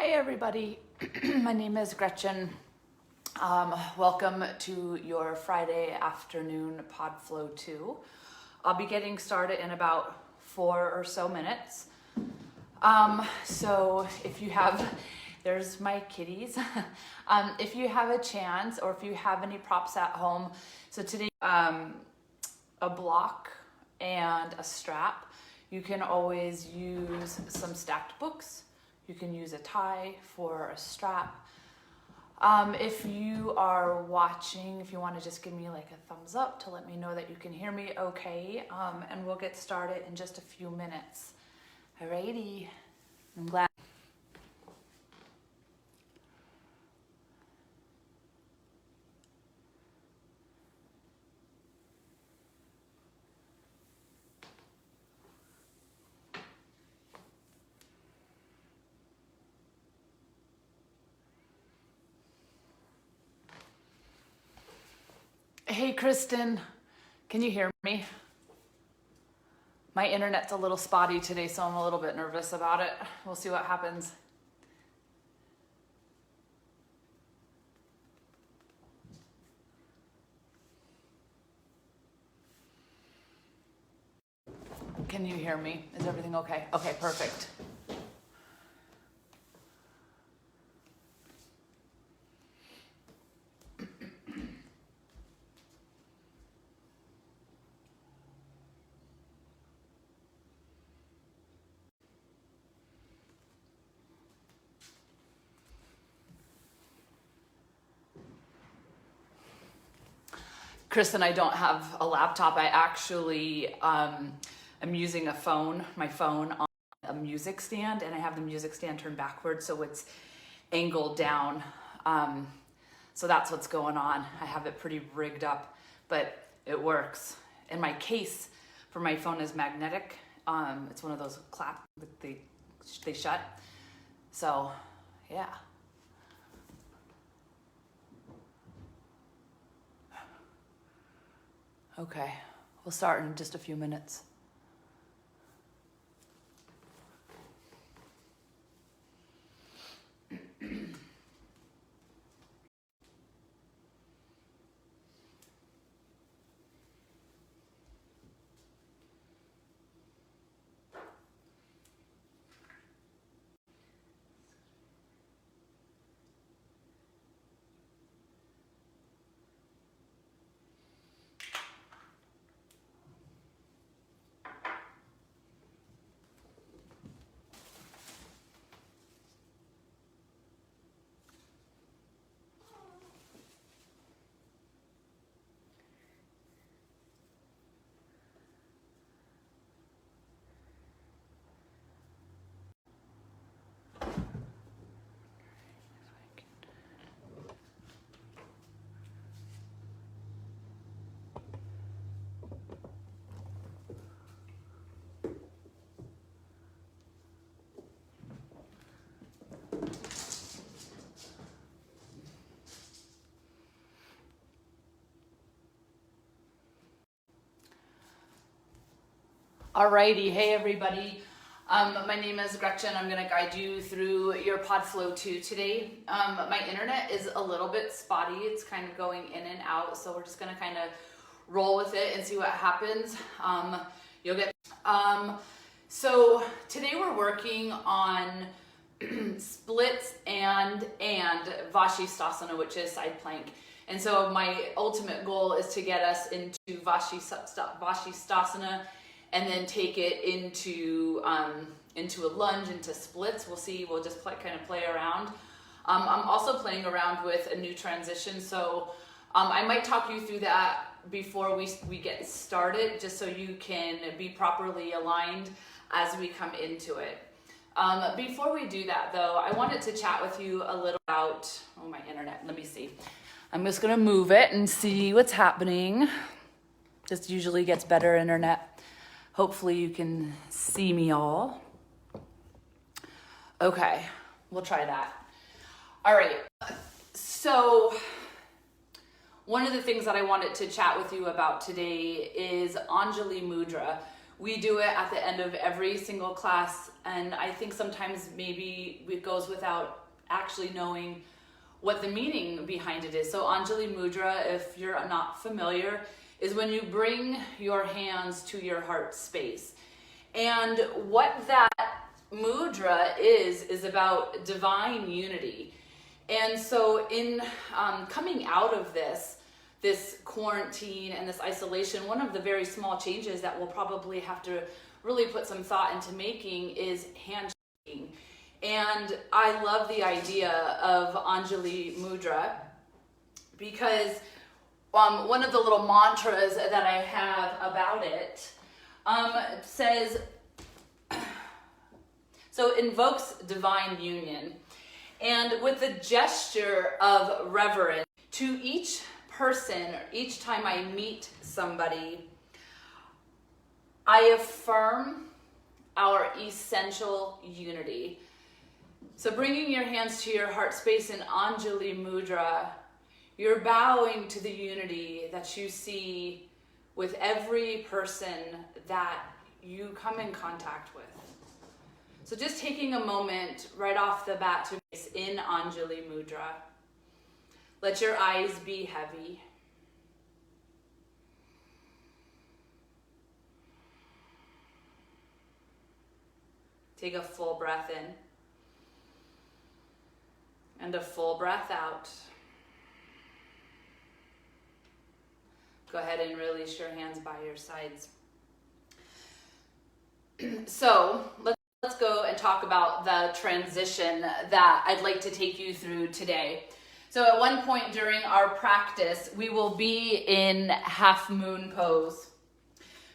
Hi everybody, my name is Gretchen. Welcome to your Friday afternoon podFlow2. I'll be getting started in about 4 or so minutes. So if you have, there's my kitties. If you have a chance or if you have any props at home, so today a block and a strap. You can always use some stacked books. You can use a tie for a strap. If you are watching, if you want to just give me like a thumbs up to let me know that you can hear me okay, and we'll get started in just a few minutes. Alrighty, I'm glad. Hey Kristen, can you hear me? My internet's a little spotty today, so I'm a little bit nervous about it. We'll see what happens. Can you hear me? Is everything okay? Okay, perfect. Kristen, I don't have a laptop. I actually am using a phone, my phone on a music stand, and I have the music stand turned backwards so it's angled down. So that's what's going on. I have it pretty rigged up, but it works. And my case for my phone is magnetic. It's one of those clap, they shut. So yeah. Okay, we'll start in just a few minutes. Alrighty, hey everybody. My name is Gretchen. I'm gonna guide you through your podFlow2 today. My internet is a little bit spotty. It's kind of going in and out, so we're just gonna kind of roll with it and see what happens. You'll get. So today we're working on splits and Vashisthasana, which is side plank. And so my ultimate goal is to get us into Vashisthasana and then take it into a lunge, into splits. We'll see, we'll just kind of play around. I'm also playing around with a new transition, so I might talk you through that before we get started, just so you can be properly aligned as we come into it. Before we do that though, I wanted to chat with you a little about, oh my internet, let me see. I'm just gonna move it and see what's happening. This usually gets better internet. Hopefully you can see me all. Okay, we'll try that. All right, so one of the things that I wanted to chat with you about today is Anjali Mudra, We do it at the end of every single class, and I think sometimes maybe it goes without actually knowing what the meaning behind it is. So Anjali Mudra, if you're not familiar, is when you bring your hands to your heart space. And what that mudra is about divine unity. And so in coming out of this quarantine and this isolation, one of the very small changes that we'll probably have to really put some thought into making is handshaking. And I love the idea of Anjali Mudra because one of the little mantras that I have about it says, so invokes divine union. And with the gesture of reverence to each person, each time I meet somebody, I affirm our essential unity. So bringing your hands to your heart space in Anjali Mudra, you're bowing to the unity that you see with every person that you come in contact with. So just taking a moment right off the bat to face in Anjali Mudra. Let your eyes be heavy. Take a full breath in and a full breath out. Go ahead and release your hands by your sides. So let's go and talk about the transition that I'd like to take you through today. So at one point during our practice, we will be in half moon pose.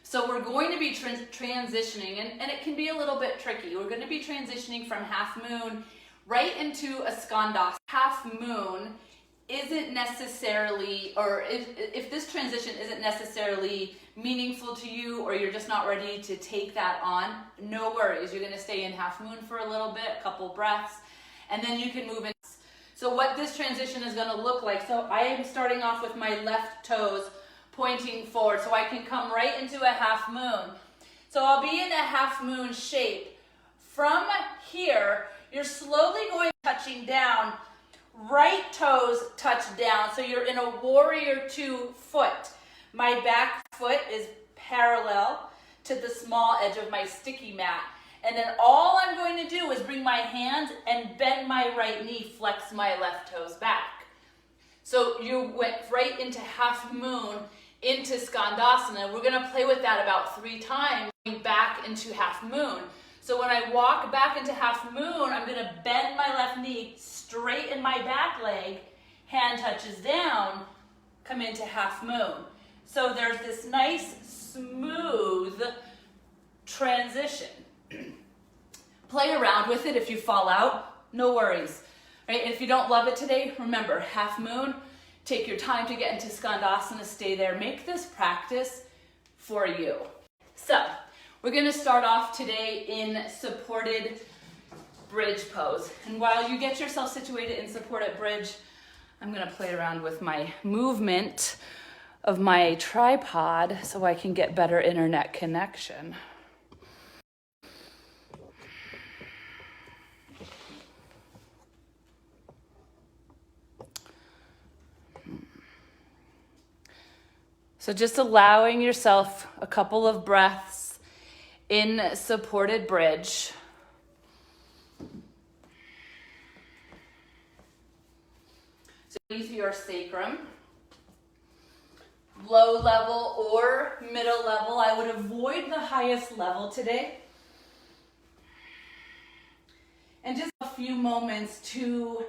So we're going to be transitioning, and it can be a little bit tricky. We're going to be transitioning from half moon right into a skandasana. Half moon isn't necessarily, or if this transition isn't necessarily meaningful to you, or you're just not ready to take that on, no worries. You're going to stay in half moon for a little bit, a couple breaths, and then you can move in. So what this transition is going to look like, so I am starting off with my left toes pointing forward, so I can come right into a half moon. So I'll be in a half moon shape. From here, you're slowly going touching down. Right toes touch down, so you're in a warrior 2 foot. My back foot is parallel to the small edge of my sticky mat. And then all I'm going to do is bring my hands and bend my right knee, flex my left toes back. So you went right into half moon, into skandasana. We're going to play with that about 3 times, back into half moon. So when I walk back into half moon, I'm going to bend my left knee, straighten my back leg, hand touches down, come into half moon. So there's this nice, smooth transition. Play around with it. If you fall out, no worries. Right? If you don't love it today, remember, half moon, take your time to get into skandasana, stay there. Make this practice for you. So we're going to start off today in supported bridge pose. And while you get yourself situated in supported bridge, I'm going to play around with my movement of my tripod so I can get better internet connection. So just allowing yourself a couple of breaths in supported bridge. So beneath your sacrum, low level or middle level. I would avoid the highest level today. And just a few moments to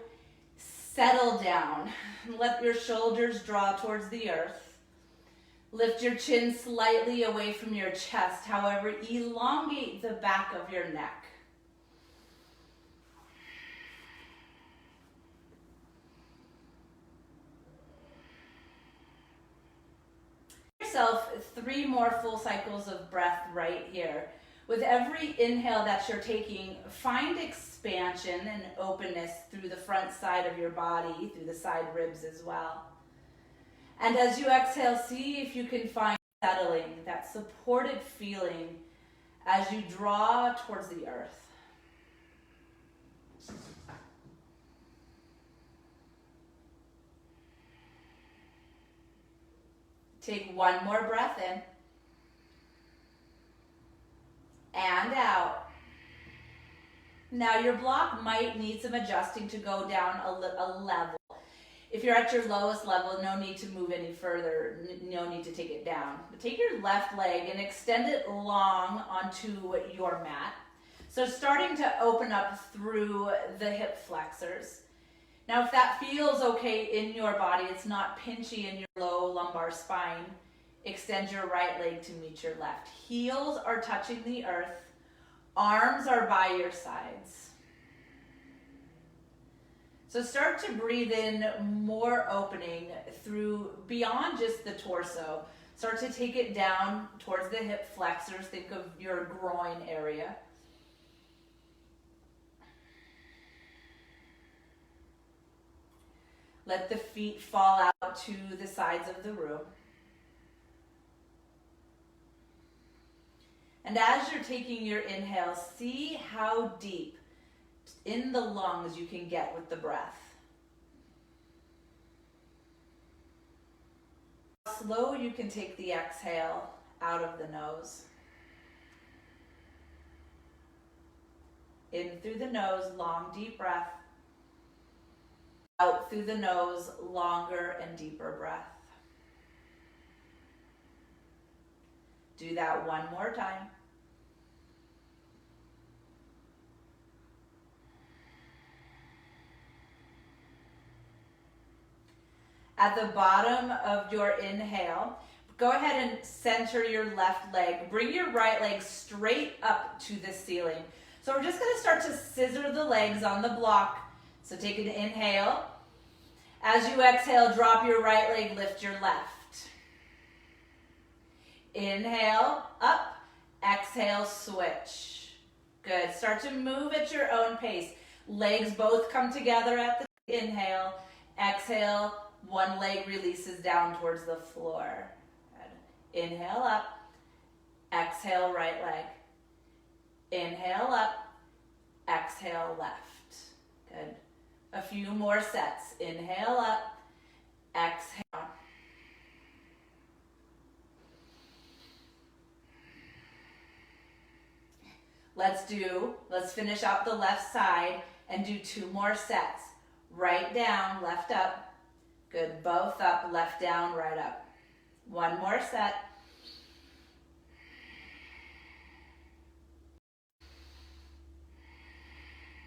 settle down. Let your shoulders draw towards the earth. Lift your chin slightly away from your chest. However, elongate the back of your neck. Yourself 3 more full cycles of breath right here. With every inhale that you're taking, find expansion and openness through the front side of your body, through the side ribs as well. And as you exhale, see if you can find settling, that supported feeling as you draw towards the earth. Take one more breath in and out. Now your block might need some adjusting to go down a level. If you're at your lowest level, no need to move any further, no need to take it down. But take your left leg and extend it long onto your mat. So starting to open up through the hip flexors. Now if that feels okay in your body, it's not pinchy in your low lumbar spine, extend your right leg to meet your left. Heels are touching the earth, arms are by your sides. So start to breathe in more opening through beyond just the torso. Start to take it down towards the hip flexors. Think of your groin area. Let the feet fall out to the sides of the room. And as you're taking your inhale, see how deep in the lungs you can get with the breath. Slow you can take the exhale out of the nose. In through the nose, long, deep breath. Out through the nose, longer and deeper breath. Do that one more time. At the bottom of your inhale, go ahead and center your left leg. Bring your right leg straight up to the ceiling. So we're just going to start to scissor the legs on the block. So take an inhale. As you exhale, drop your right leg, lift your left. Inhale, up. Exhale, switch. Good. Start to move at your own pace. Legs both come together at the inhale. Exhale, one leg releases down towards the floor. Good. Inhale up. Exhale, right leg. Inhale up. Exhale, left. Good. A few more sets. Inhale up. Exhale. Let's finish out the left side and do 2 more sets. Right down, left up. Good, both up, left down, right up. 1 more set.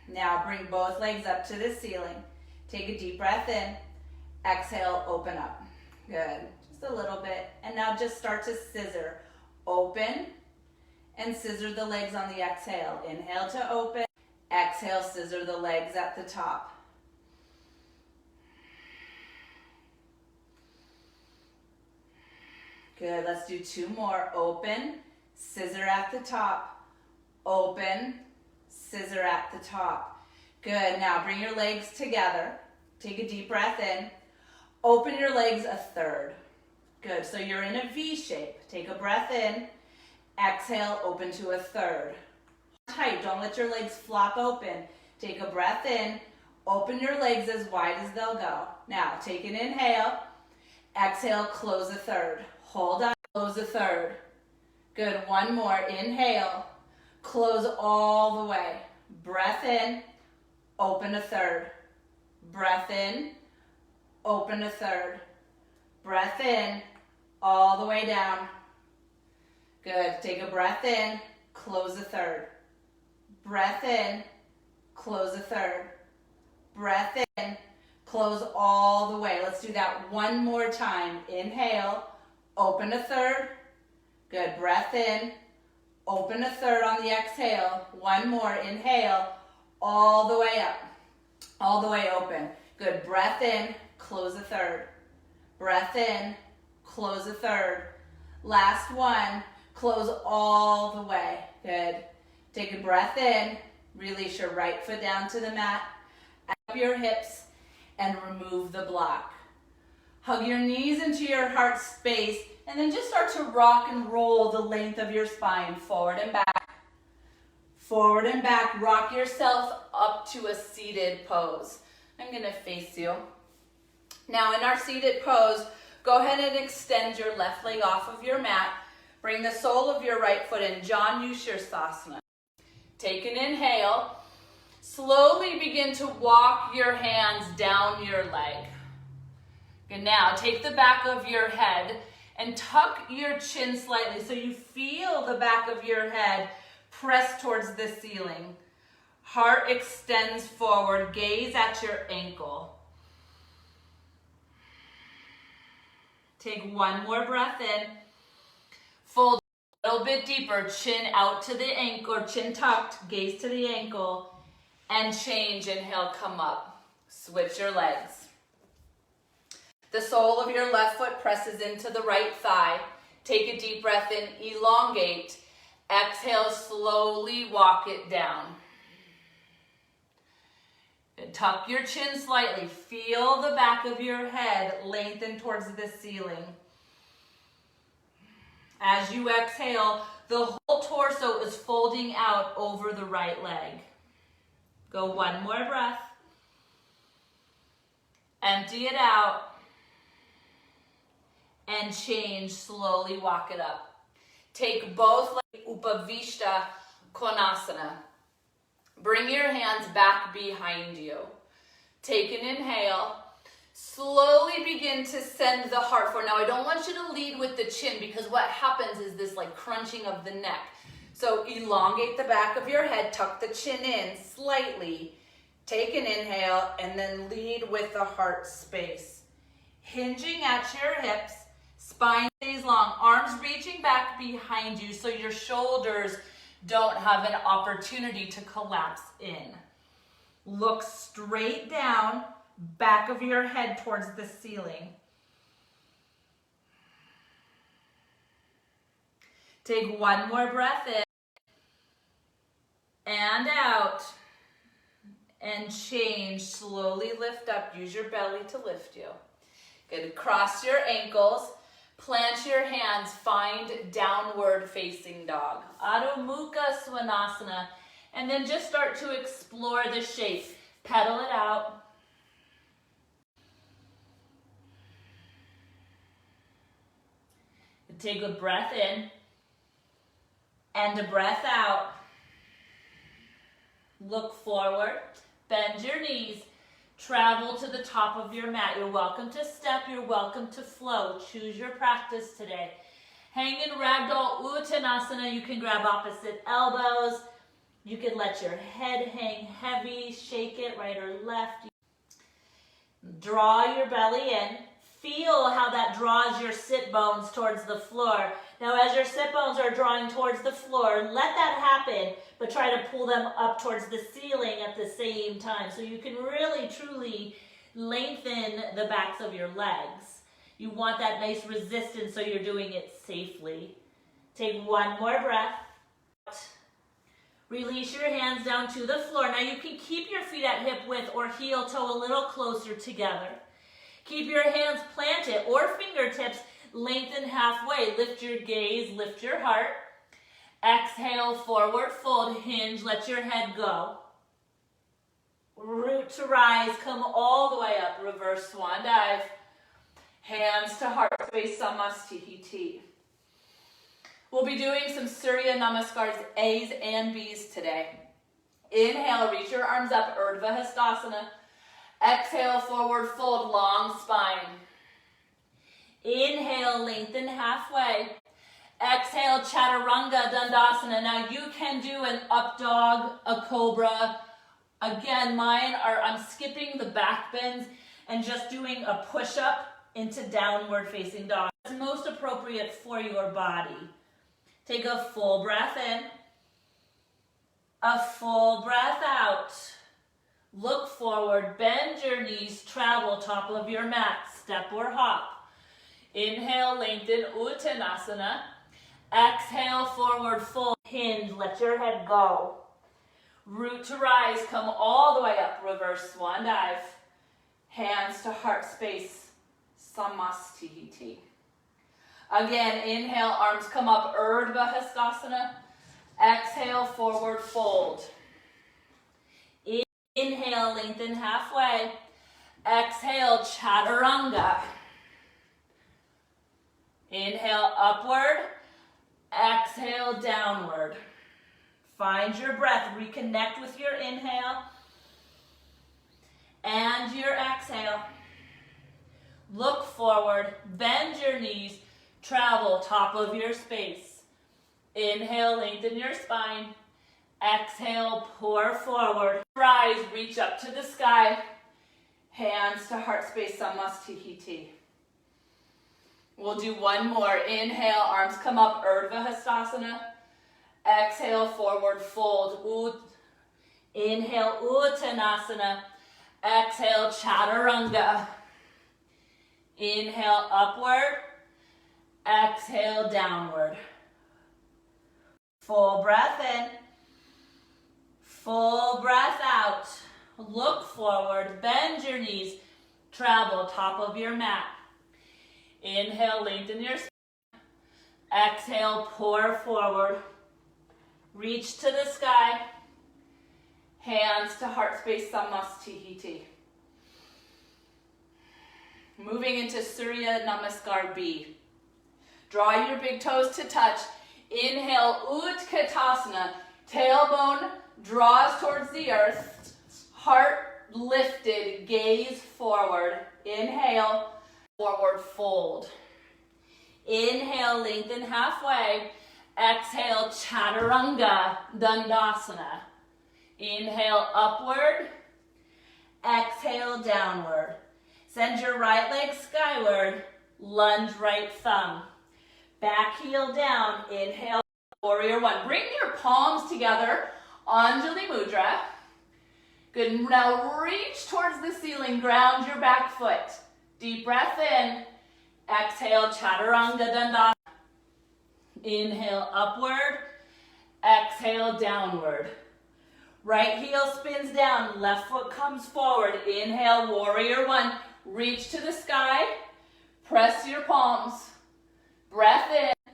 Now bring both legs up to the ceiling. Take a deep breath in. Exhale, open up. Good, just a little bit. And now just start to scissor. Open and scissor the legs on the exhale. Inhale to open. Exhale, scissor the legs at the top. Good, let's do 2 more. Open, scissor at the top. Open, scissor at the top. Good, now bring your legs together. Take a deep breath in. Open your legs a third. Good, so you're in a V shape. Take a breath in. Exhale, open to a third. Tight, don't let your legs flop open. Take a breath in. Open your legs as wide as they'll go. Now, take an inhale. Exhale, close a third. Hold on, close a third. Good, 1 more. Inhale, close all the way. Breath in, open a third. Breath in, open a third. Breath in, all the way down. Good, take a breath in, close a third. Breath in, close a third. Breath in, close all the way. Let's do that 1 more time. Inhale, open a third. Good, breath in, open a third on the exhale. 1 more, inhale, all the way up, all the way open. Good, breath in, close a third. Breath in, close a third. Last one, close all the way. Good. Take a breath in, release your right foot down to the mat, up your hips, and remove the block. Hug your knees into your heart space, and then just start to rock and roll the length of your spine, forward and back. Forward and back, rock yourself up to a seated pose. I'm gonna face you. Now in our seated pose, go ahead and extend your left leg off of your mat. Bring the sole of your right foot in, Janu Shirsasana. Take an inhale. Slowly begin to walk your hands down your leg. And now take the back of your head and tuck your chin slightly so you feel the back of your head press towards the ceiling. Heart extends forward, gaze at your ankle. Take one more breath in. Fold a little bit deeper, chin out to the ankle, or chin tucked, gaze to the ankle, and change. Inhale, come up. Switch your legs. The sole of your left foot presses into the right thigh. Take a deep breath in, elongate. Exhale, slowly walk it down. And tuck your chin slightly. Feel the back of your head lengthen towards the ceiling. As you exhale, the whole torso is folding out over the right leg. Go one more breath. Empty it out. And change, slowly walk it up. Take both legs, Upavishta Konasana. Bring your hands back behind you. Take an inhale. Slowly begin to send the heart forward. Now I don't want you to lead with the chin because what happens is this like crunching of the neck. So elongate the back of your head, tuck the chin in slightly. Take an inhale and then lead with the heart space. Hinging at your hips. Spine stays long, arms reaching back behind you so your shoulders don't have an opportunity to collapse in. Look straight down, back of your head towards the ceiling. Take one more breath in and out and change. Slowly lift up, use your belly to lift you. Good, cross your ankles. Plant your hands, find downward facing dog. Adho Mukha Svanasana. And then just start to explore the shape. Pedal it out. Take a breath in and a breath out. Look forward, bend your knees. Travel to the top of your mat. You're welcome to step. You're welcome to flow. Choose your practice today. Hang in Ragdoll Uttanasana. You can grab opposite elbows. You can let your head hang heavy. Shake it right or left. Draw your belly in. Feel how that draws your sit bones towards the floor. Now as your sit bones are drawing towards the floor, let that happen, but try to pull them up towards the ceiling at the same time. So you can really, truly lengthen the backs of your legs. You want that nice resistance so you're doing it safely. Take one more breath. Release your hands down to the floor. Now you can keep your feet at hip width or heel toe a little closer together. Keep your hands planted or fingertips lengthen halfway. Lift your gaze, lift your heart. Exhale, forward fold, hinge, let your head go. Root to rise, come all the way up. Reverse swan dive. Hands to heart space, Samastihiti. We'll be doing some Surya Namaskars, A's and B's today. Inhale, reach your arms up, Urdhva Hastasana. Exhale, forward fold, long spine. Inhale, lengthen halfway. Exhale, Chaturanga Dandasana. Now you can do an up dog, a cobra. Again, mine are, I'm skipping the back bends and just doing a push-up into downward facing dog. It's most appropriate for your body. Take a full breath in. A full breath out. Look forward, bend your knees, travel top of your mat, step or hop. Inhale, lengthen Uttanasana. Exhale, forward fold, hinge, let your head go. Root to rise, come all the way up, reverse swan dive. Hands to heart space, Samastiti. Again, inhale, arms come up, Urdhva Hastasana. Exhale, forward fold. Inhale, lengthen halfway. Exhale, Chaturanga. Inhale, upward. Exhale, downward. Find your breath. Reconnect with your inhale and your exhale. Look forward. Bend your knees. Travel top of your space. Inhale, lengthen your spine. Exhale, pour forward. Rise, reach up to the sky. Hands to heart space, Samastiti. We'll do one more. Inhale, arms come up, Urdhva Hastasana. Exhale, forward fold. Inhale, Uttanasana. Exhale, Chaturanga. Inhale, upward. Exhale, downward. Full breath in. Full breath out. Look forward. Bend your knees. Travel top of your mat. Inhale, lengthen your spine. Exhale, pour forward. Reach to the sky. Hands to heart space, Samastiti. Moving into Surya Namaskar B. Draw your big toes to touch. Inhale, Utkatasana. Tailbone draws towards the earth. Heart lifted, gaze forward. Inhale, forward fold. Inhale, lengthen halfway. Exhale, Chaturanga Dandasana. Inhale, upward. Exhale, downward. Send your right leg skyward. Lunge right thumb. Back heel down. Inhale, warrior one. Bring your palms together. Anjali Mudra. Good. Now reach towards the ceiling. Ground your back foot. Deep breath in. Exhale, Chaturanga Dandasana. Inhale, upward. Exhale, downward. Right heel spins down. Left foot comes forward. Inhale, warrior one. Reach to the sky. Press your palms. Breath in.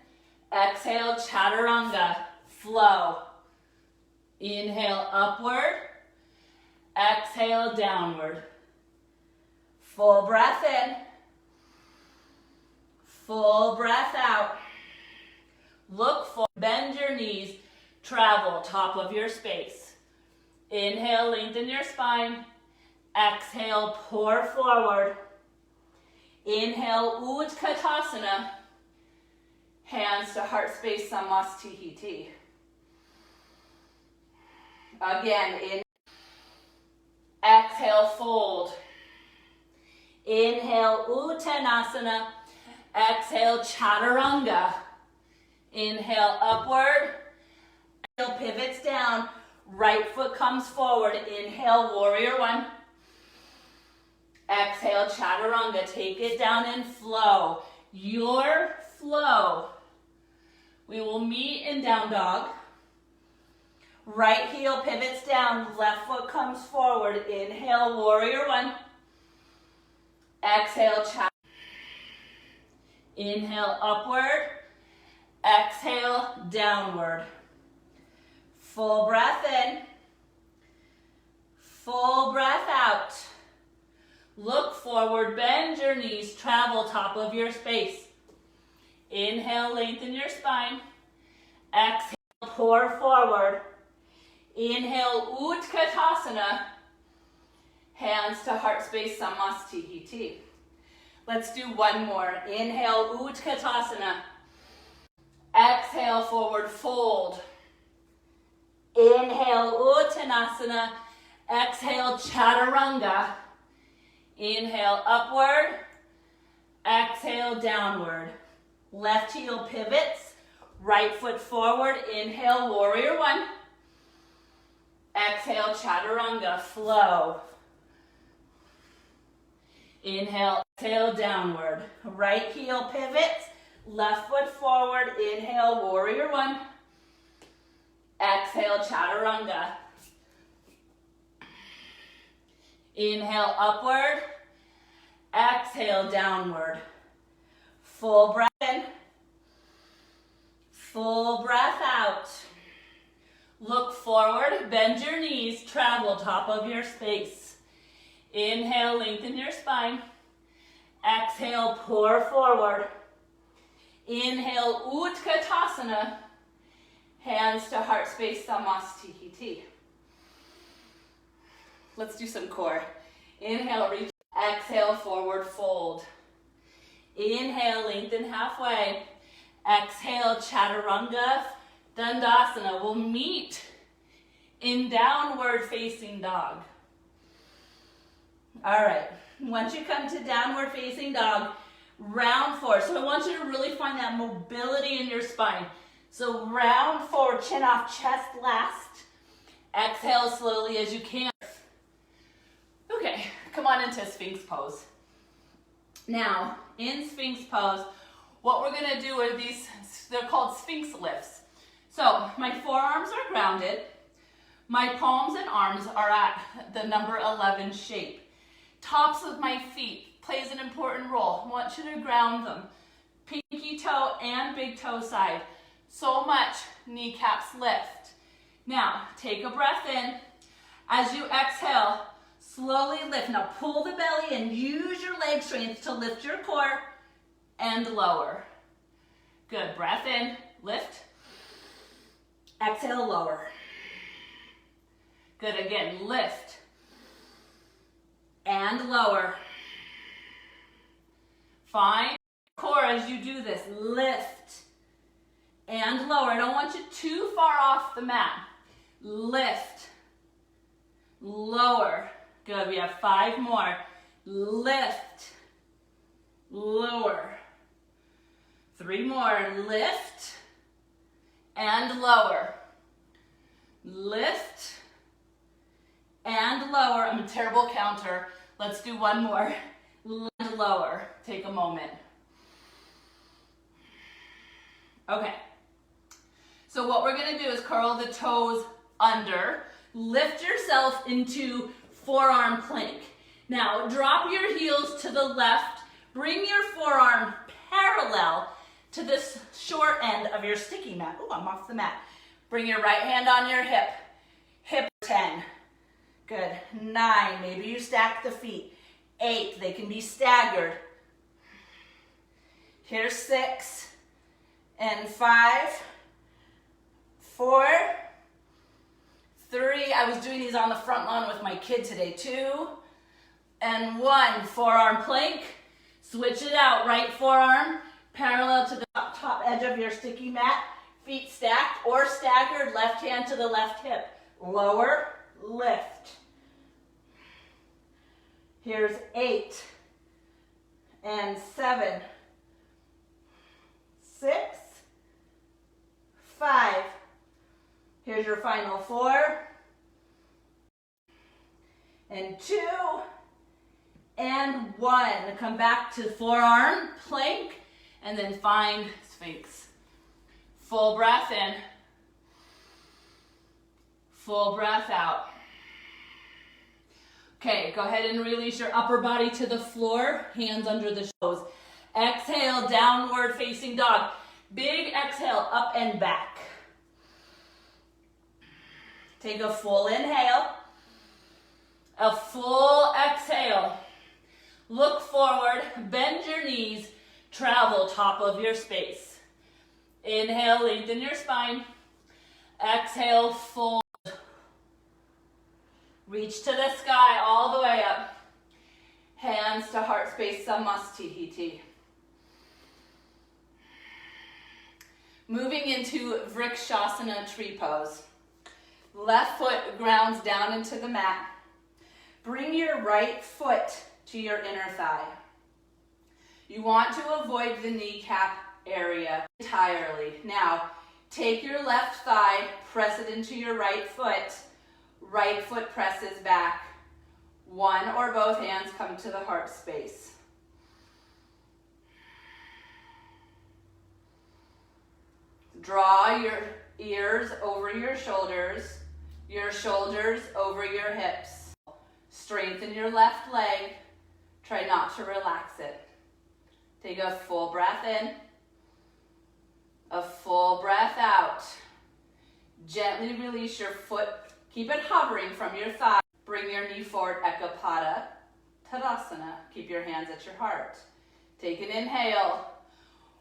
Exhale, Chaturanga. Flow. Inhale, upward. Exhale, downward. Full breath in. Full breath out. Look forward. Bend your knees. Travel top of your space. Inhale, lengthen your spine. Exhale, pour forward. Inhale, Utkatasana. Hands to heart space, Samastiti. Again, in. Exhale, fold. Inhale, Uttanasana. Exhale, Chaturanga. Inhale, upward. Exhale, pivots down. Right foot comes forward. Inhale, warrior one. Exhale, Chaturanga. Take it down and flow. Your flow. We will meet in down dog. Right heel pivots down. Left foot comes forward. Inhale, warrior one. Exhale, Chaturanga. Inhale, upward. Exhale, downward. Full breath in. Full breath out. Look forward, bend your knees, travel top of your space. Inhale, lengthen your spine. Exhale, pour forward. Inhale, Utkatasana. Hands to heart space, Samastiti. Let's do one more. Inhale, Utkatasana. Exhale, forward fold. Inhale, Uttanasana. Exhale, Chaturanga. Inhale, upward. Exhale, downward. Left heel pivots. Right foot forward. Inhale, warrior one. Exhale, Chaturanga, flow. Inhale, exhale, downward. Right heel pivots. Left foot forward. Inhale, warrior one. Exhale, Chaturanga. Inhale, upward. Exhale, downward. Full breath in. Full breath out. Look forward, bend your knees, travel top of your space. Inhale, lengthen your spine. Exhale, pour forward. Inhale, Utkatasana. Hands to heart space, Samastihiti. Let's do some core. Inhale, reach. Exhale, forward fold. Inhale, lengthen halfway. Exhale, Chaturanga Dandasana. We'll meet in downward facing dog. All right, once you come to downward facing dog, round forward. So I want you to really find that mobility in your spine. So round forward, chin off, chest last. Exhale slowly as you can. Okay, come on into Sphinx pose. Now, in Sphinx pose, what we're gonna do are these, they're called Sphinx lifts. So my forearms are grounded. My palms and arms are at the number 11 shape. Tops of my feet plays an important role. I want you to ground them. Pinky toe and big toe side. So much kneecaps lift. Now, take a breath in. As you exhale, slowly lift. Now pull the belly in. Use your leg strength to lift your core and lower. Good. Breath in. Lift. Exhale, lower. Good. Again, lift and lower. Find core as you do this. Lift and lower. I don't want you too far off the mat. Lift, lower. Good. We have 5 more. Lift, lower. 3 more. Lift and lower. Lift and lower. I'm a terrible counter. Let's do 1 more. And lower. Take a moment. Okay. So what we're going to do is curl the toes under. Lift yourself into forearm plank. Now drop your heels to the left. Bring your forearm parallel to this short end of your sticky mat. Oh, I'm off the mat. Bring your right hand on your hip. Hip 10. Good. 9. Maybe you stack the feet. 8. They can be staggered. Here's 6 and 5. 4. 3. I was doing these on the front lawn with my kid today. 2 and 1. Forearm plank. Switch it out. Right forearm parallel to the top edge of your sticky mat. Feet stacked or staggered. Left hand to the left hip. Lower, lift. Here's 8 and 7. 6. 5. Here's your final 4. And 2. And 1. Come back to forearm, plank, and then find Sphinx. Full breath in. Full breath out. Okay, go ahead and release your upper body to the floor, hands under the shoulders. Exhale, downward facing dog. Big exhale, up and back. Take a full inhale, a full exhale. Look forward, bend your knees, travel top of your space. Inhale, lengthen your spine. Exhale, fold. Reach to the sky all the way up. Hands to heart space, Samastihiti. Moving into Vrikshasana tree pose. Left foot grounds down into the mat. Bring your right foot to your inner thigh. You want to avoid the kneecap area entirely. Now, take your left thigh, press it into your right foot. Right foot presses back. One or both hands come to the heart space. Draw your ears over your shoulders over your hips. Strengthen your left leg. Try not to relax it. Take a full breath in, a full breath out. Gently release your foot. Keep it hovering from your thigh. Bring your knee forward, Ekapada, Tadasana. Keep your hands at your heart. Take an inhale.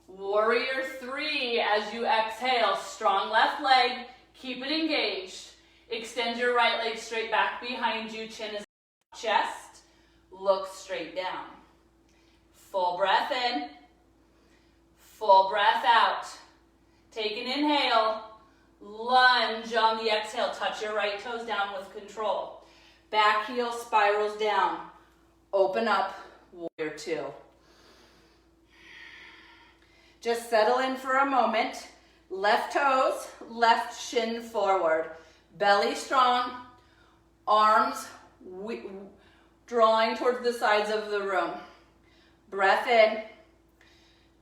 Warrior 3 as you exhale. Strong left leg. Keep it engaged. Extend your right leg straight back behind you. Chin is chest. Look straight down. Full breath in. Full breath out. Take an inhale. Lunge on the exhale. Touch your right toes down with control. Back heel spirals down. Open up. Warrior 2. Just settle in for a moment. Left toes, left shin forward. Belly strong. Arms drawing towards the sides of the room. Breath in.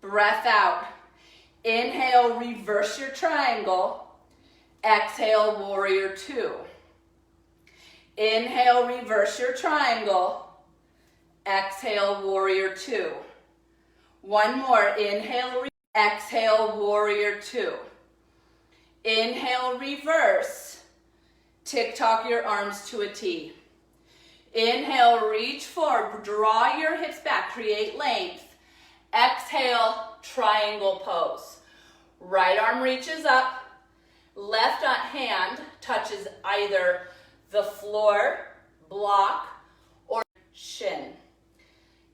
Breath out. Inhale, reverse your triangle. Exhale, warrior 2. Inhale, reverse your triangle. Exhale, warrior 2. One more. Inhale, exhale, warrior 2. Inhale, reverse. Tick-tock your arms to a T. Inhale, reach forward. Draw your hips back. Create length. Exhale, triangle pose. Right arm reaches up. Left hand touches either the floor, block, or shin.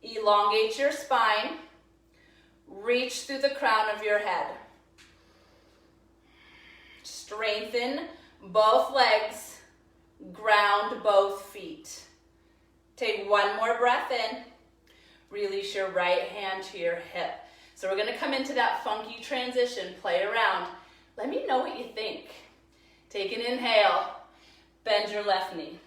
Elongate your spine. Reach through the crown of your head. Strengthen both legs. Ground both feet. Take one more breath in. Release your right hand to your hip. So we're going to come into that funky transition. Play around. Let me know what you think. Take an inhale. Bend your left knee.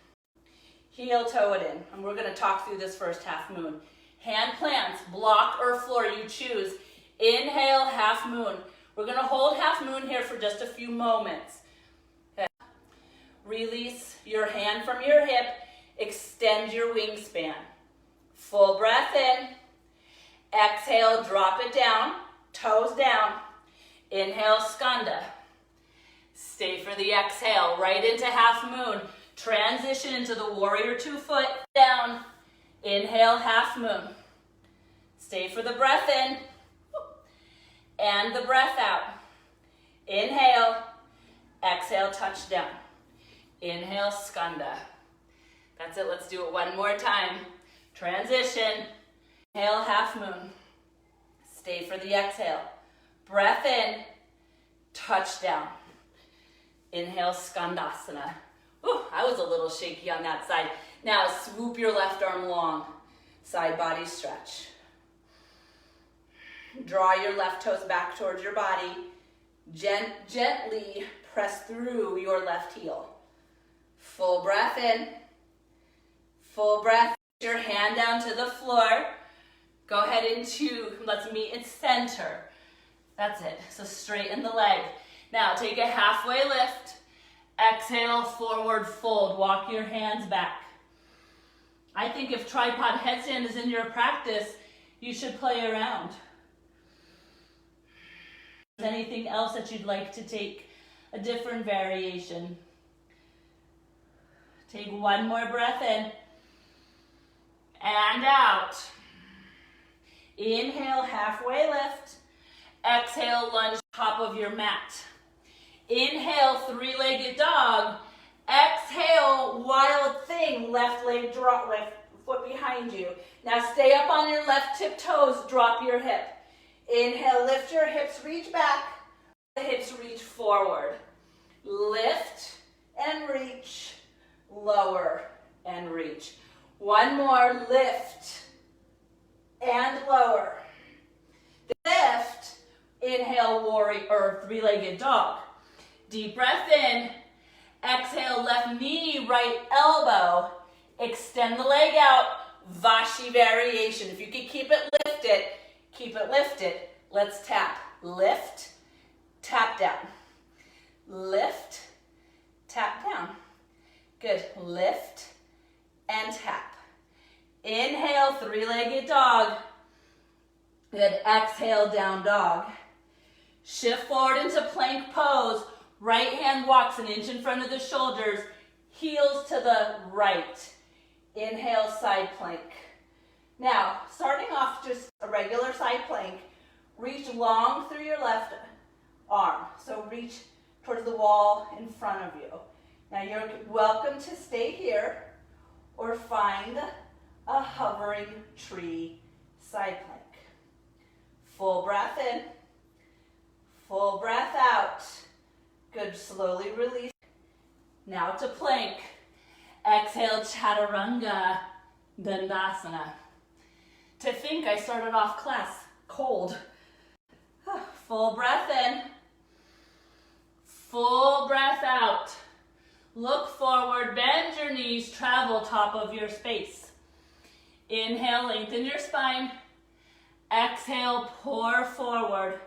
Heel toe it in. And we're going to talk through this first half moon. Hand plants, block or floor, you choose. Inhale, half moon. We're going to hold half moon here for just a few moments. Okay. Release your hand from your hip. Extend your wingspan. Full breath in. Exhale, drop it down. Toes down. Inhale, skanda. Stay for the exhale. Right into half moon. Transition into the warrior 2 foot. Down. Inhale, half moon. Stay for the breath in. And the breath out. Inhale. Exhale, touch down. Inhale, skanda. That's it. Let's do it one more time. Transition. Inhale, half moon. Stay for the exhale. Breath in. Touch down. Inhale, skandasana. Ooh, I was a little shaky on that side. Now swoop your left arm long. Side body stretch. Draw your left toes back towards your body. Gently press through your left heel. Full breath in. Full breath. Put your hand down to the floor. Go ahead into, let's meet in center. That's it. So straighten the leg. Now take a halfway lift. Exhale, forward fold. Walk your hands back. I think if tripod headstand is in your practice, you should play around. Anything else that you'd like to take a different variation? Take one more breath in and out. Inhale, halfway lift. Exhale, lunge top of your mat. Inhale, three-legged dog. Exhale, wild thing. Left leg drop, left foot behind you. Now stay up on your left tip toes. Drop your hip. Inhale, lift your hips, reach back. The hips reach forward. Lift and reach. Lower and reach. One more, lift and lower. Lift, inhale, warrior or three-legged dog. Deep breath in. Exhale, left knee, right elbow. Extend the leg out. Vashi variation. If you can keep it lifted, keep it lifted. Let's tap. Lift, tap down. Lift, tap down. Good. Lift and tap. Inhale, three-legged dog. Good, exhale, down dog. Shift forward into plank pose. Right hand walks an inch in front of the shoulders. Heels to the right. Inhale, side plank. Now, starting off just a regular side plank, reach long through your left arm. So reach towards the wall in front of you. Now you're welcome to stay here or find a hovering tree side plank. Full breath in, full breath out. Good, slowly release. Now to plank. Exhale, chaturanga, dandasana. To think I started off class cold. Full breath in, full breath out. Look forward, bend your knees, travel top of your space. Inhale, lengthen your spine. Exhale, pour forward.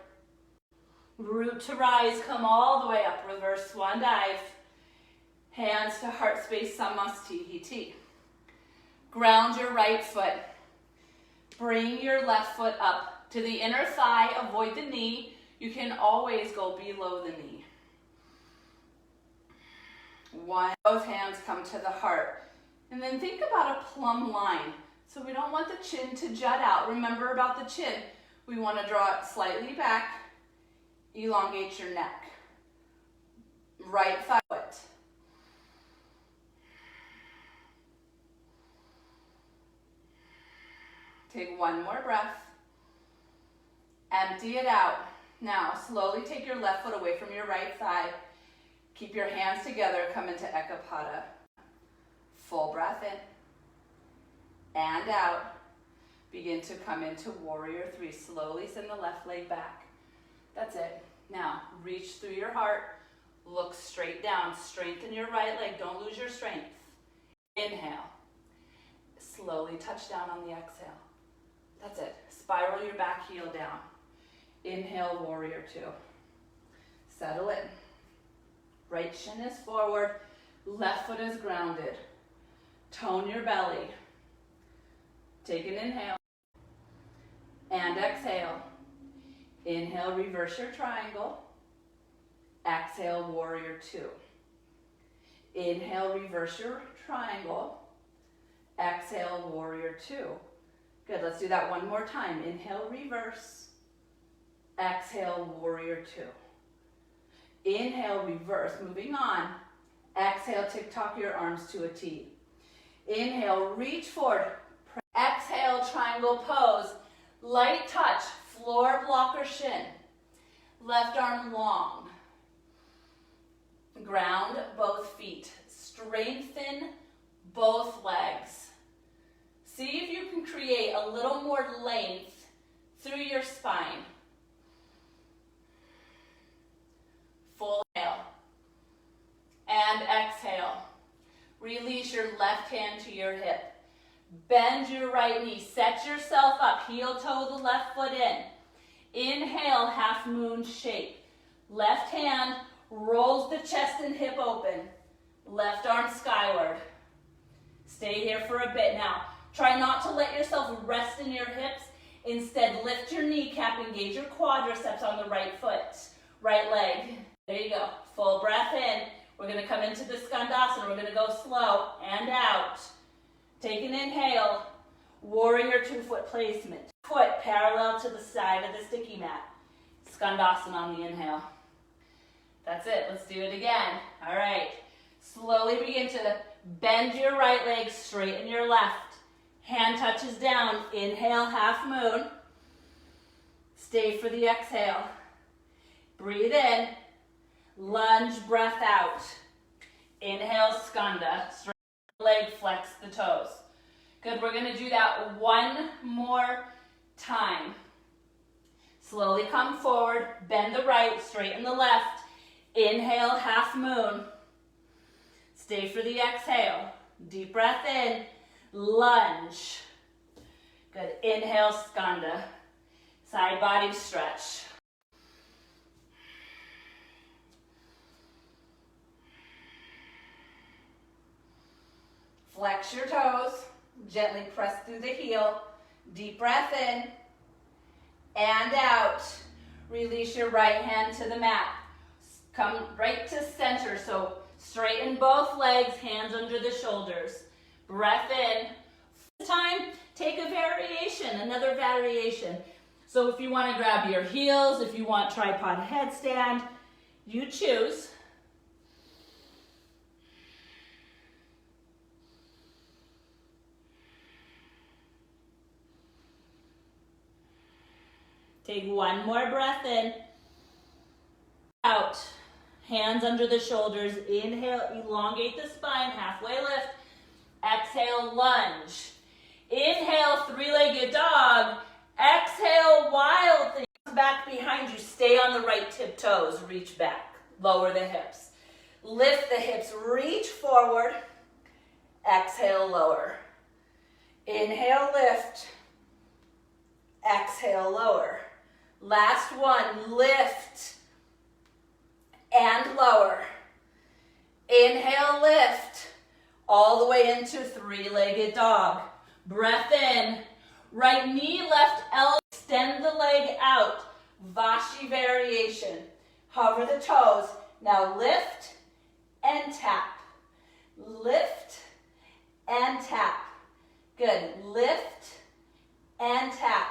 Root to rise, come all the way up. Reverse swan dive. Hands to heart space, samastihiti. Ground your right foot. Bring your left foot up to the inner thigh. Avoid the knee. You can always go below the knee. One, both hands come to the heart. And then think about a plumb line. So we don't want the chin to jut out. Remember about the chin. We want to draw it slightly back. Elongate your neck. Right thigh foot. Take one more breath. Empty it out. Now, slowly take your left foot away from your right thigh. Keep your hands together. Come into Ekapada. Full breath in. And out. Begin to come into warrior three. Slowly send the left leg back. That's it. Now, reach through your heart. Look straight down. Strengthen your right leg. Don't lose your strength. Inhale. Slowly touch down on the exhale. That's it. Spiral your back heel down. Inhale, warrior two. Settle in. Right shin is forward. Left foot is grounded. Tone your belly. Take an inhale. And exhale. Inhale, reverse your triangle. Exhale, warrior two. Inhale, reverse your triangle. Exhale, warrior two. Good, let's do that one more time. Inhale, reverse. Exhale, warrior two. Inhale, reverse, moving on. Exhale, tick-tock your arms to a T. Inhale, reach forward. Exhale, triangle pose. Light touch, floor blocker shin. Left arm long. Ground both feet. Strengthen both legs. See if you can create a little more length through your spine. Full inhale. And exhale. Release your left hand to your hip. Bend your right knee. Set yourself up. Heel toe the left foot in. Inhale, half moon shape. Left hand rolls the chest and hip open. Left arm skyward. Stay here for a bit now. Try not to let yourself rest in your hips. Instead, lift your kneecap, engage your quadriceps on the right foot, right leg. There you go. Full breath in. We're going to come into the Skandasana. We're going to go slow and out. Take an inhale. Warrior two-foot placement. Foot parallel to the side of the sticky mat. Skandasana on the inhale. That's it. Let's do it again. All right. Slowly begin to bend your right leg, straighten your left. Hand touches down. Inhale, half moon. Stay for the exhale. Breathe in. Lunge, breath out. Inhale, skanda. Straighten the leg, flex the toes. Good, we're going to do that one more time. Slowly come forward. Bend the right, straighten the left. Inhale, half moon. Stay for the exhale. Deep breath in. Lunge. Good. Inhale, skanda. Side body stretch. Flex your toes. Gently press through the heel. Deep breath in and out. Release your right hand to the mat. Come right to center, so straighten both legs, hands under the shoulders. Breath in. This time, take a variation, another variation. So if you want to grab your heels, if you want tripod headstand, you choose. Take one more breath in. Out. Hands under the shoulders. Inhale, elongate the spine, halfway lift. Exhale, lunge. Inhale, three-legged dog. Exhale, wild thing. Back behind you. Stay on the right tiptoes. Reach back. Lower the hips. Lift the hips. Reach forward. Exhale, lower. Inhale, lift. Exhale, lower. Last one. Lift and lower. Inhale, lift. All the way into three-legged dog. Breath in. Right knee, left elbow. Extend the leg out. Vashi variation. Hover the toes. Now lift and tap. Lift and tap. Good. Lift and tap.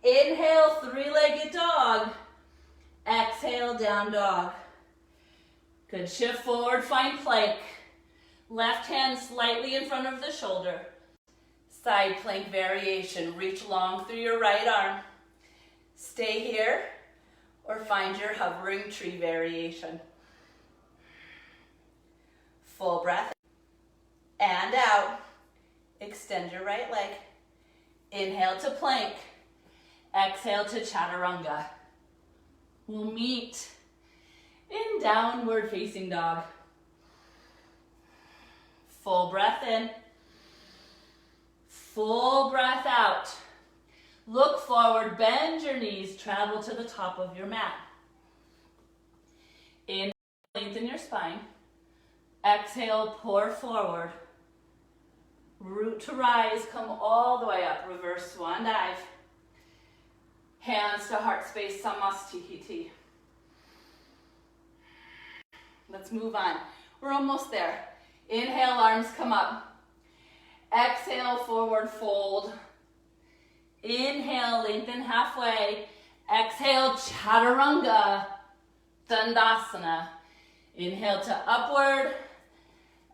Inhale, three-legged dog. Exhale, down dog. Good. Shift forward, find plank. Left hand slightly in front of the shoulder. Side plank variation. Reach long through your right arm. Stay here or find your hovering tree variation. Full breath. And out. Extend your right leg. Inhale to plank. Exhale to chaturanga. We'll meet in downward facing dog. Full breath in. Full breath out. Look forward, bend your knees, travel to the top of your mat. Inhale, lengthen your spine. Exhale, pour forward. Root to rise, come all the way up. Reverse swan dive. Hands to heart space, Samastihiti. Let's move on. We're almost there. Inhale, arms come up. Exhale, forward fold. Inhale, lengthen halfway. Exhale, chaturanga, dandasana. Inhale to upward.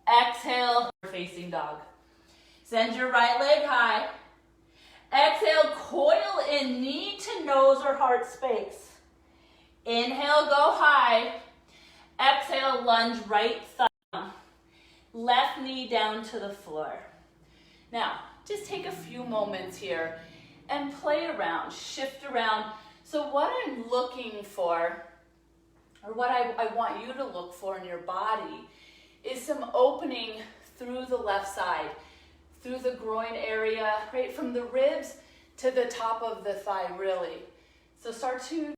Exhale, facing dog. Send your right leg high. Exhale, coil in, knee to nose or heart space. Inhale, go high. Exhale, lunge, right thumb. Left knee down to the floor. Now, just take a few moments here and play around, shift around. So what I'm looking for, or what I want you to look for in your body, is some opening through the left side, through the groin area, right from the ribs to the top of the thigh, really. So start to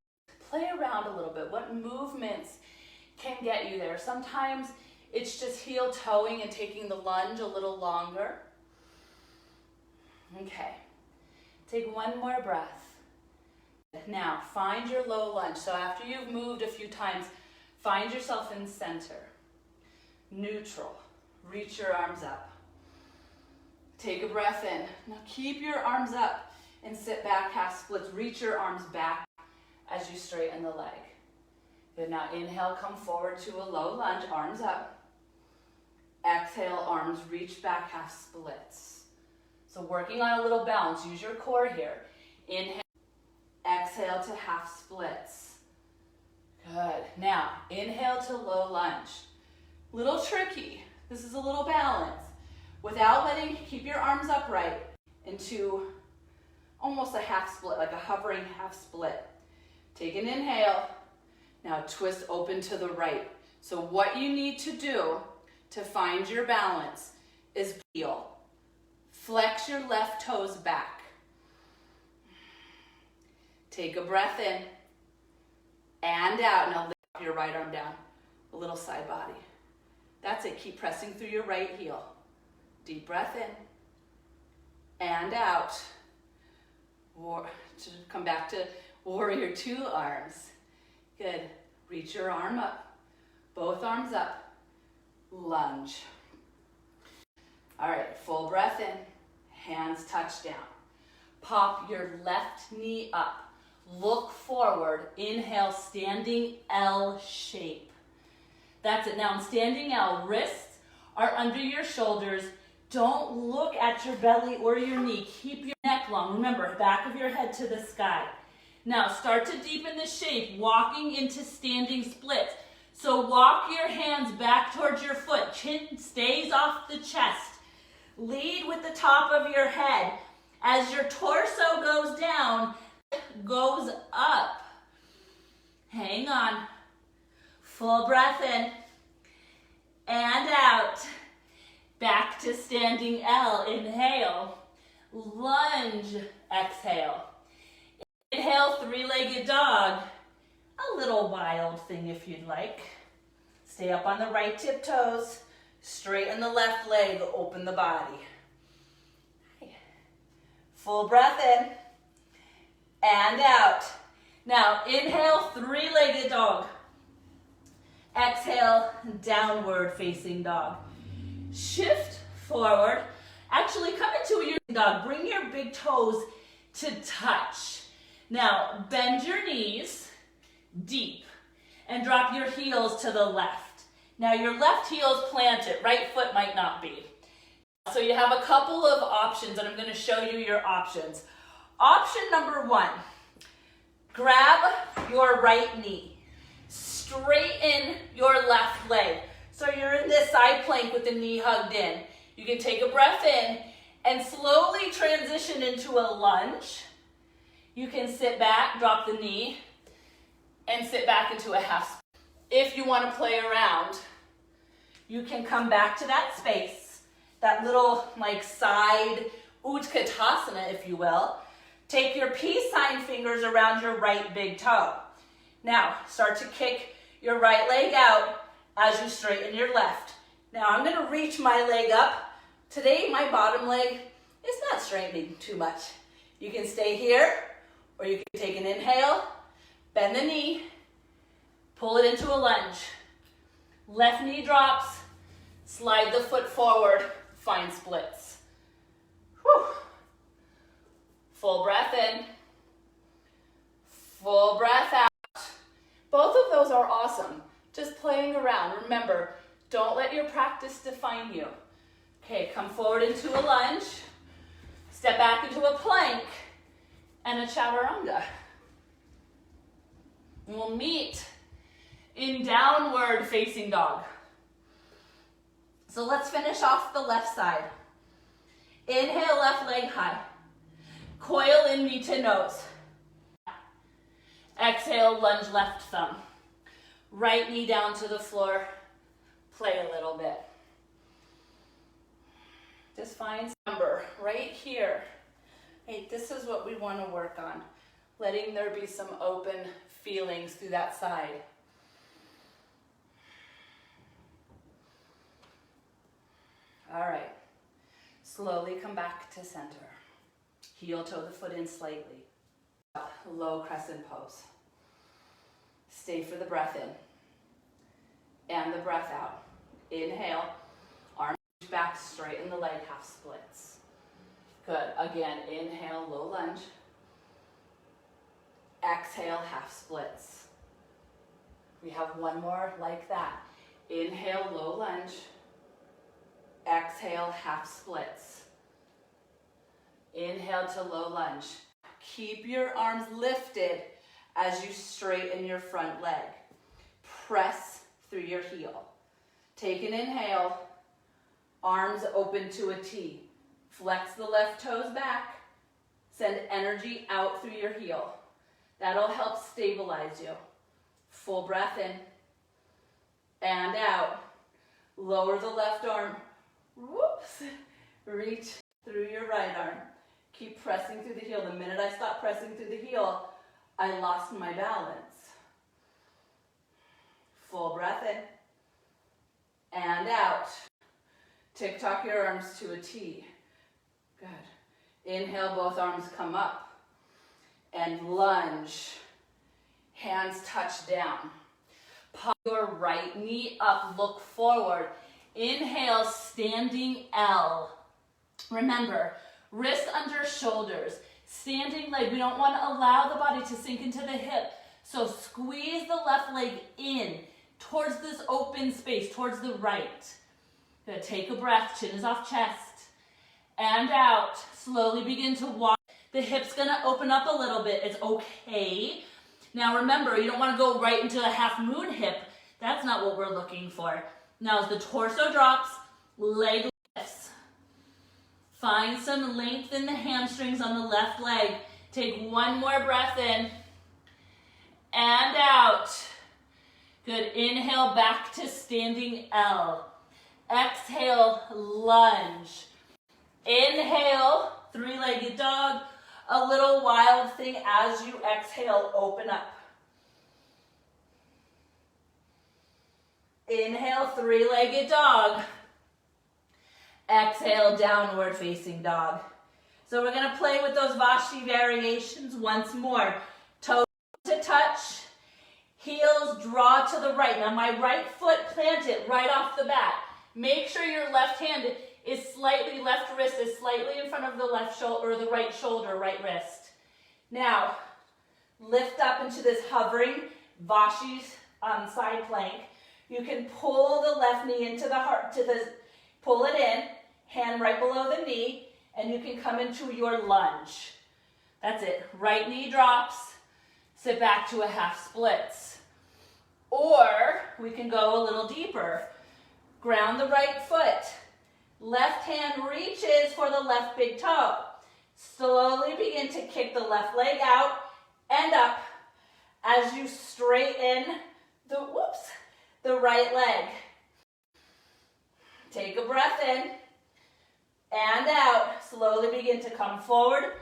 play around a little bit. What movements can get you there? Sometimes it's just heel toeing and taking the lunge a little longer. Okay, take one more breath. Now, find your low lunge. So after you've moved a few times, find yourself in center. Neutral. Reach your arms up. Take a breath in. Now keep your arms up and sit back, half splits. Reach your arms back as you straighten the leg. Good. Now inhale, come forward to a low lunge, arms up. Exhale, arms reach back, half splits. So working on a little balance. Use your core here. Inhale, exhale to half splits. Good. Now inhale to low lunge. Little tricky. This is a little balance. Without keep your arms upright into almost a half split, like a hovering half split. Take an inhale. Now twist open to the right. So what you need to do to find your balance is heel. Flex your left toes back. Take a breath in and out. Now lift your right arm down, a little side body. That's it. Keep pressing through your right heel. Deep breath in and out. Come back to warrior two arms. Good. Reach your arm up. Both arms up. Lunge. All right, full breath in. Hands touch down. Pop your left knee up. Look forward. Inhale, standing L shape. That's it. Now in standing L, wrists are under your shoulders. Don't look at your belly or your knee. Keep your neck long. Remember, back of your head to the sky. Now start to deepen the shape, walking into standing splits. So walk your hands back towards your foot. Chin stays off the chest. Lead with the top of your head. As your torso goes down, goes up. Hang on. Full breath in and out. Back to standing L. Inhale. Lunge. Exhale. Inhale, three-legged dog. A little wild thing if you'd like. Stay up on the right tiptoes. Straighten the left leg. Open the body. Full breath in and out. Now inhale, three-legged dog. Exhale, downward facing dog. Shift forward. Actually, come into your dog. Bring your big toes to touch. Now, bend your knees deep and drop your heels to the left. Now, your left heel is planted. Right foot might not be. So you have a couple of options, and I'm going to show you your options. Option number one, grab your right knee. Straighten your left leg. So you're in this side plank with the knee hugged in. You can take a breath in and slowly transition into a lunge. You can sit back, drop the knee, and sit back into a half split. If you want to play around, you can come back to that space, that little like side Utkatasana, if you will. Take your peace sign fingers around your right big toe. Now, start to kick your right leg out as you straighten your left. Now, I'm going to reach my leg up. Today, my bottom leg is not straightening too much. You can stay here, or you can take an inhale, bend the knee, pull it into a lunge. Left knee drops, slide the foot forward, find splits. Whew. Full breath in, full breath out. Both of those are awesome. Just playing around. Remember, don't let your practice define you. Okay, come forward into a lunge, step back into a plank, and a chaturanga. We'll meet in downward facing dog. So let's finish off the left side. Inhale, left leg high. Coil in knee to nose. Exhale, lunge left thumb. Right knee down to the floor. Play a little bit. Just find number right here. Hey, this is what we want to work on. Letting there be some open feelings through that side. All right. Slowly come back to center. Heel toe the foot in slightly. Low crescent pose. Stay for the breath in and the breath out. Inhale, arms back, straighten the leg, half splits. Good. Again, inhale, low lunge. Exhale, half splits. We have one more like that. Inhale, low lunge. Exhale, half splits. Inhale to low lunge. Keep your arms lifted as you straighten your front leg. Press through your heel. Take an inhale. Arms open to a T. Flex the left toes back. Send energy out through your heel. That'll help stabilize you. Full breath in and out. Lower the left arm. Whoops. Reach through your right arm. Keep pressing through the heel. The minute I stop pressing through the heel, I lost my balance. Full breath in and out. Tick-tock your arms to a T. Good. Inhale, both arms come up and lunge. Hands touch down. Pop your right knee up, look forward. Inhale, standing L. Remember, wrist under shoulders. Standing leg, we don't want to allow the body to sink into the hip. So squeeze the left leg in towards this open space, towards the right. Good, take a breath, chin is off chest. And out, slowly begin to walk. The hip's gonna open up a little bit, it's okay. Now remember, you don't wanna go right into a half moon hip. That's not what we're looking for. Now as the torso drops, leg lifts. Find some length in the hamstrings on the left leg. Take one more breath in and out. Good, inhale back to standing L. Exhale, lunge. Inhale, three-legged dog. A little wild thing as you exhale, open up. Inhale, three-legged dog. Exhale, downward facing dog. So we're gonna play with those Vashi variations once more. Toes to touch, heels draw to the right. Now my right foot planted right off the bat. Make sure your left hand is slightly, left wrist is slightly in front of the left shoulder, or the right shoulder, right wrist. Now, lift up into this hovering Vashi side plank. You can pull the left knee into the heart, pull it in, hand right below the knee, and you can come into your lunge. That's it. Right knee drops, sit back to a half splits. Or we can go a little deeper. Ground the right foot. Left hand reaches for the left big toe. Slowly begin to kick the left leg out and up as you straighten the right leg. Take a breath in and out. Slowly begin to come forward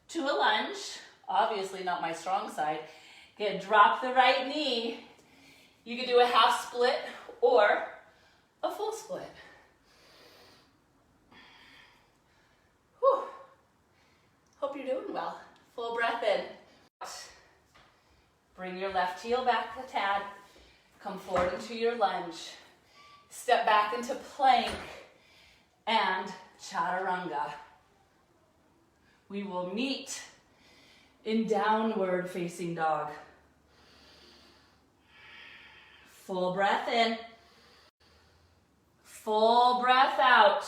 to a lunge. Obviously not my strong side. Good, drop the right knee. You can do a half split or a full split. Whew. Hope you're doing well. Full breath in. Bring your left heel back a tad. Come forward into your lunge. Step back into plank and chaturanga. We will meet in downward facing dog. Full breath in. Full breath out.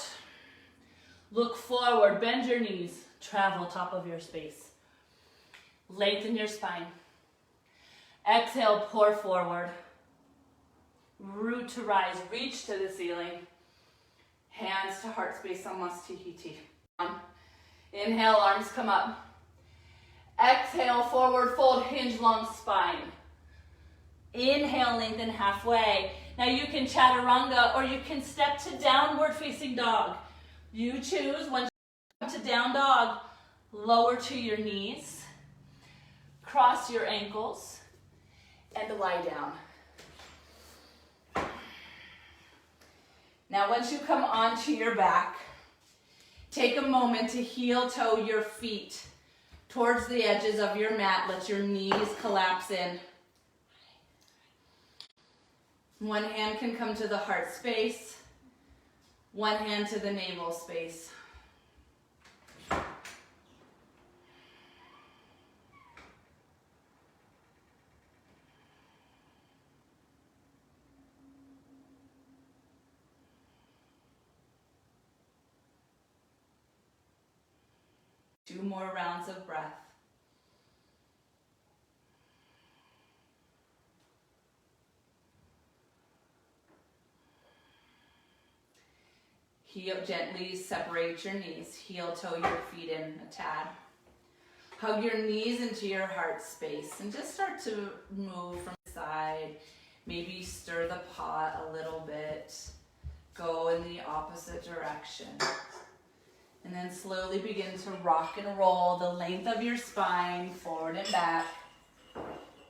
Look forward, bend your knees, travel top of your space. Lengthen your spine. Exhale, pour forward. Root to rise, reach to the ceiling. Hands to heart space, Samastihiti. Inhale, arms come up. Exhale, forward fold, hinge long spine. Inhale, lengthen halfway. Now you can chaturanga or you can step to downward facing dog. You choose. Once you come to down dog, lower to your knees, cross your ankles, and lie down. Now once you come onto your back, take a moment to heel toe your feet towards the edges of your mat. Let your knees collapse in. One hand can come to the heart space, one hand to the navel space. Two more rounds of breath. Heel, gently separate your knees. Heel toe your feet in a tad. Hug your knees into your heart space and just start to move from the side. Maybe stir the pot a little bit. Go in the opposite direction. And then slowly begin to rock and roll the length of your spine, forward and back.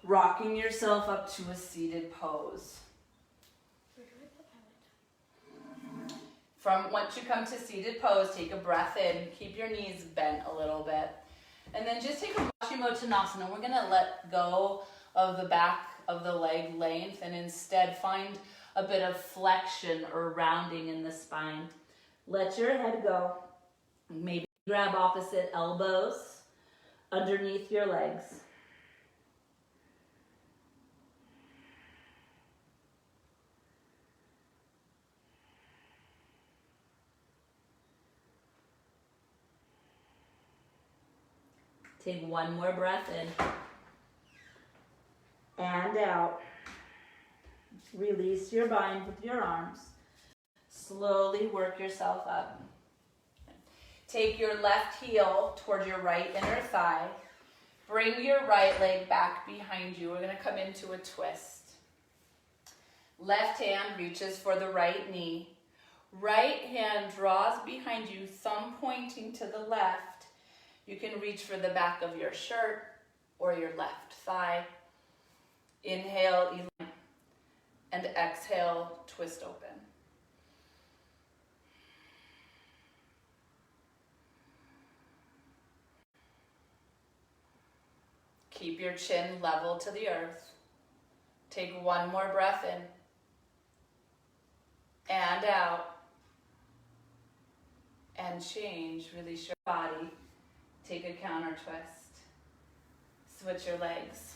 Rocking yourself up to a seated pose. Once you come to seated pose, take a breath in, keep your knees bent a little bit. And then just take a Paschimottanasana. We're gonna let go of the back of the leg length and instead find a bit of flexion or rounding in the spine. Let your head go. Maybe grab opposite elbows underneath your legs. Take one more breath in and out. Release your bind with your arms. Slowly work yourself up. Take your left heel towards your right inner thigh. Bring your right leg back behind you. We're going to come into a twist. Left hand reaches for the right knee. Right hand draws behind you, thumb pointing to the left. You can reach for the back of your shirt or your left thigh. Inhale, elongate, and exhale, twist open. Keep your chin level to the earth. Take one more breath in and out. And change, release your body. Take a counter twist. Switch your legs.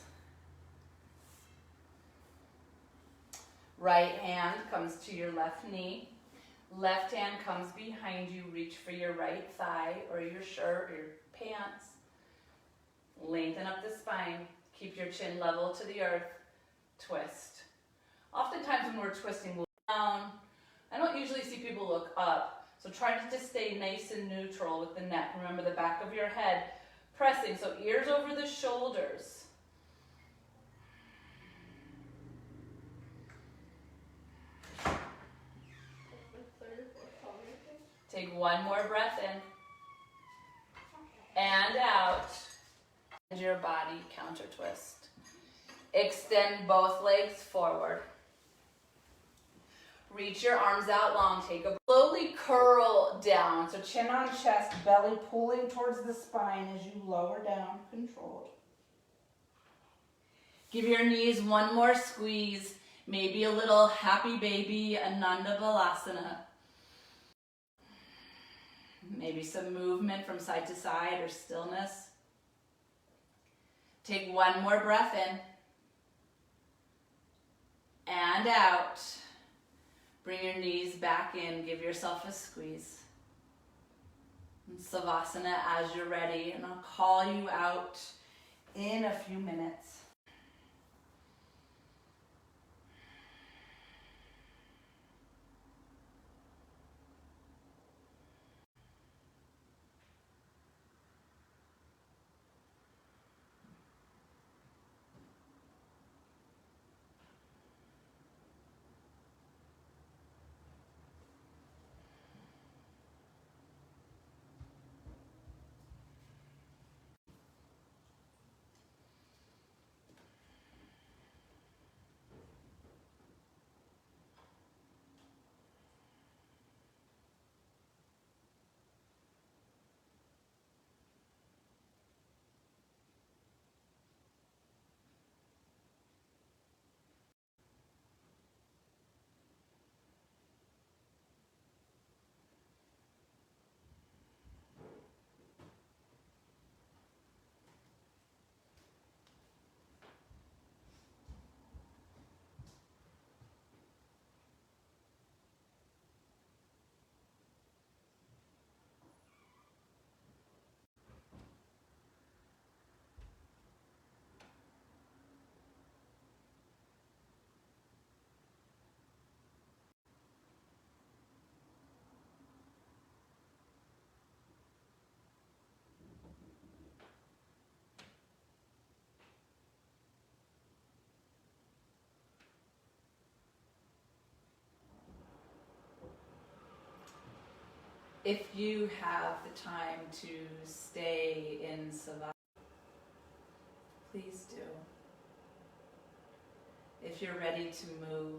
Right hand comes to your left knee. Left hand comes behind you. Reach for your right thigh or your shirt or your pants. Lengthen up the spine. Keep your chin level to the earth. Twist. Oftentimes when we're twisting, we'll look down. I don't usually see people look up. So try to just stay nice and neutral with the neck. Remember the back of your head pressing. So ears over the shoulders. Take one more breath in and out. And your body counter twist. Extend both legs forward. Reach your arms out long. Take a slowly curl down. So chin on chest, belly pulling towards the spine as you lower down, controlled. Give your knees one more squeeze. Maybe a little happy baby Ananda Balasana. Maybe some movement from side to side or stillness. Take one more breath in and out. Bring your knees back in. Give yourself a squeeze. And Savasana as you're ready. And I'll call you out in a few minutes. If you have the time to stay in Savasana, please do. If you're ready to move,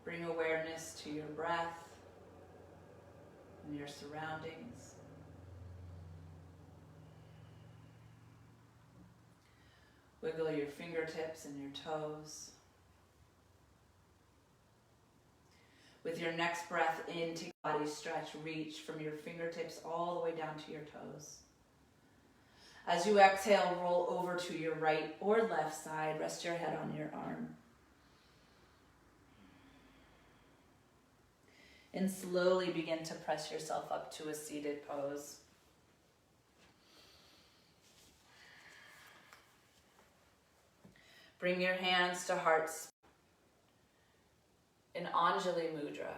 bring awareness to your breath, your surroundings. Wiggle your fingertips and your toes. With your next breath in, take your body stretch, reach from your fingertips all the way down to your toes. As you exhale, roll over to your right or left side. Rest your head on your arm. And slowly begin to press yourself up to a seated pose. Bring your hands to hearts in Anjali Mudra,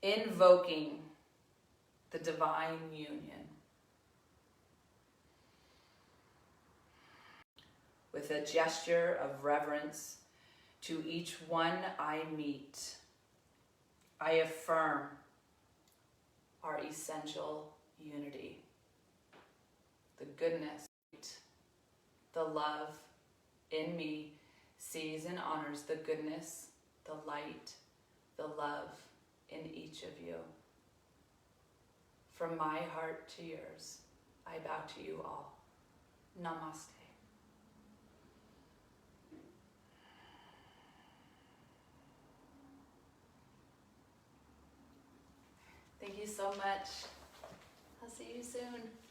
invoking the divine union. With a gesture of reverence to each one I meet, I affirm our essential unity, the goodness, the love in me sees and honors the goodness, the light, the love in each of you. From my heart to yours, I bow to you all. Namaste. Thank you so much. I'll see you soon.